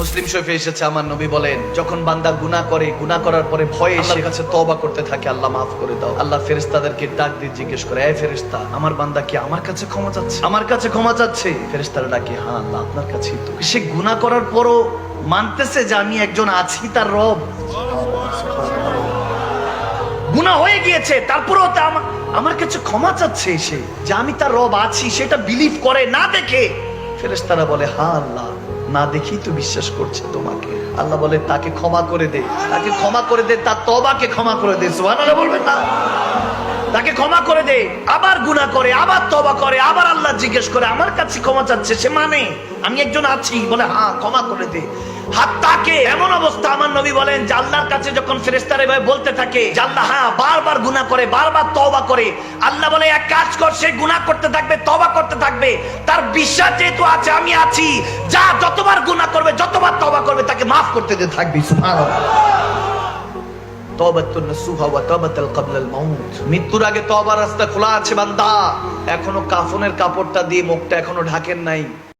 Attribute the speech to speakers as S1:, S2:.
S1: মুসলিম শরীফে এসেছে, আমার নবী বলেন, যখন বান্দা গুনাহ করে, গুনাহ করার পরে ভয়ে আল্লাহর কাছে তওবা করতে থাকে, আল্লাহ মাফ করে দাও, আল্লাহ ফেরেশতাদেরকে ডাক দিয়ে জিজ্ঞেস করে, এই ফেরেশতা, আমার বান্দা কি আমার কাছে ক্ষমা চাচ্ছে? আমার কাছে ক্ষমা চাচ্ছে? ফেরেশতারা ডাকে, হ্যাঁ আল্লাহ আপনার কাছেই তো। সে গুনাহ করার পরও মানতেছে যে আমি একজন আছি তার রব। গুনাহ হয়ে গিয়েছে, তারপরেও তা আমার কাছে ক্ষমা চাচ্ছে, সে যে আমি তার রব আছি সেটা বিলিভ করে না দেখে। ফেরেশতারা বলে, হ্যাঁ আল্লাহ, না দেখেই তো বিশ্বাস করছে তোমাকে। আল্লাহ বলে, তাকে ক্ষমা করে দে, তাকে ক্ষমা করে দে, তার তওবাকে ক্ষমা করে দে। সুবহানাল্লাহ বলবেন না? তাকে ক্ষমা করে দে। আবার গুনাহ করে, আবার তওবা করে, আবার আল্লাহ জিজ্ঞেস করে, আমার কাছে ক্ষমা চাচ্ছে, সে মানে আমি একজন আছি, বলে হ্যাঁ ক্ষমা করে দে। হাত তাকে এমন অবস্থা, আমার নবী বলেন যে আল্লাহর কাছে যখন ফেরেশতারা এভাবে বলতে থাকে যে আল্লাহ হ্যাঁ বারবার গুনাহ করে, বারবার তওবা করে, আল্লাহ বলে এক কাজ কর, সে গুনাহ করতে থাকবে, তওবা করতে থাকবে, তার বিশ্বাস যেহেতু আছে আমি আছি, যা যতবার গুনাহ করবে, যতবার তওবা করবে, তাকে মাফ করতে দিতে থাকবি। সুবহানাল্লাহ। তওবাতুন নাসুহা ওয়া তাওবাতুল ক্বাবলাল মাউত। মৃত্যুর আগে তওবার রাস্তা খোলা আছে বান্দা। এখনো কাফনের কাপড়টা দিয়ে মুখটা এখনো ঢাকেন নাই।